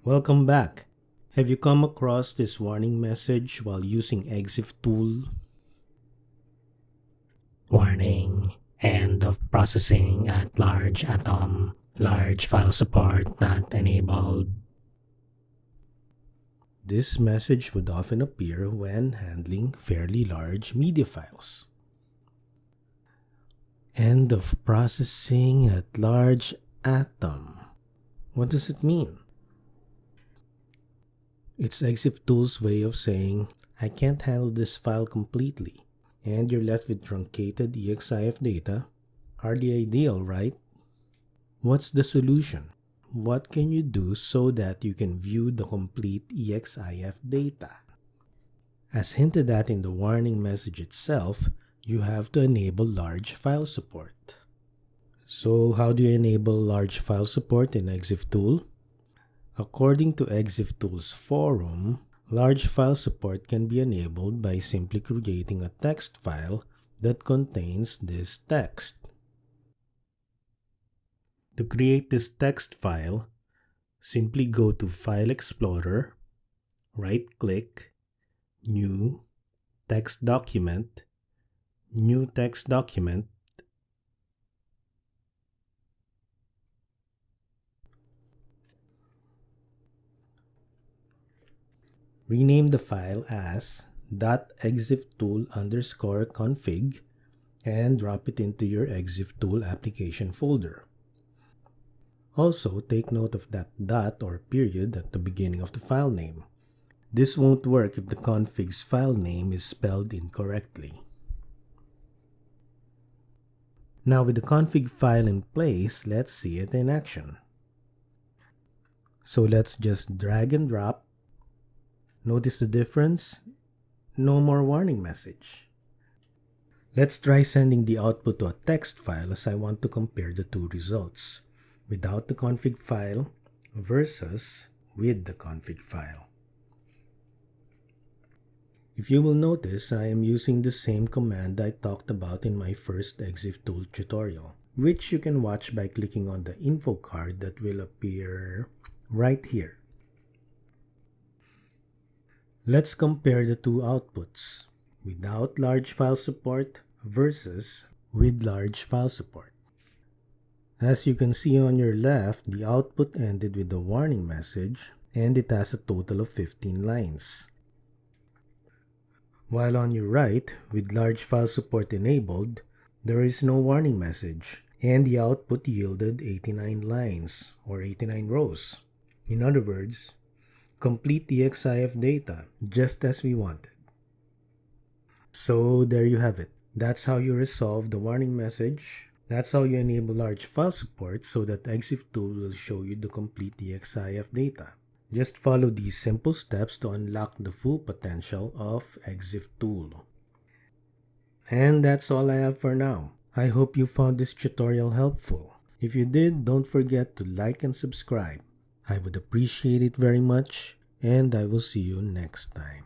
Welcome back. Have you come across this warning message while using ExifTool? Warning, end of processing at large atom, large file support not enabled. This message would often appear when handling fairly large media files. End of processing at large atom. What does it mean? It's ExifTool's way of saying, I can't handle this file completely, and you're left with truncated EXIF data. Hardly ideal, right? What's the solution? What can you do so that you can view the complete EXIF data? As hinted at in the warning message itself, you have to enable large file support. So how do you enable large file support in ExifTool? According to ExifTool's forum, large file support can be enabled by simply creating a text file that contains this text. To create this text file, simply go to File Explorer, right-click, New, Text Document, New Text Document, rename the file as .exiftool_config and drop it into your ExifTool application folder. Also, take note of that dot or period at the beginning of the file name. This won't work if the config's file name is spelled incorrectly. Now with the config file in place, let's see it in action. So let's just drag and drop. Notice the difference? No more warning message. Let's try sending the output to a text file as I want to compare the two results, without the config file versus with the config file. If you will notice, I am using the same command I talked about in my first ExifTool tutorial, which you can watch by clicking on the info card that will appear right here. Let's compare the two outputs, without large file support versus with large file support. As you can see on your left, the output ended with a warning message and it has a total of 15 lines. While on your right, with large file support enabled, there is no warning message and the output yielded 89 lines or 89 rows. In other words, complete EXIF data, just as we wanted. So there you have it. That's how you resolve the warning message. That's how you enable large file support so that ExifTool will show you the complete EXIF data. Just follow these simple steps to unlock the full potential of ExifTool. And that's all I have for now. I hope you found this tutorial helpful. If you did, don't forget to like and subscribe. I would appreciate it very much, and I will see you next time.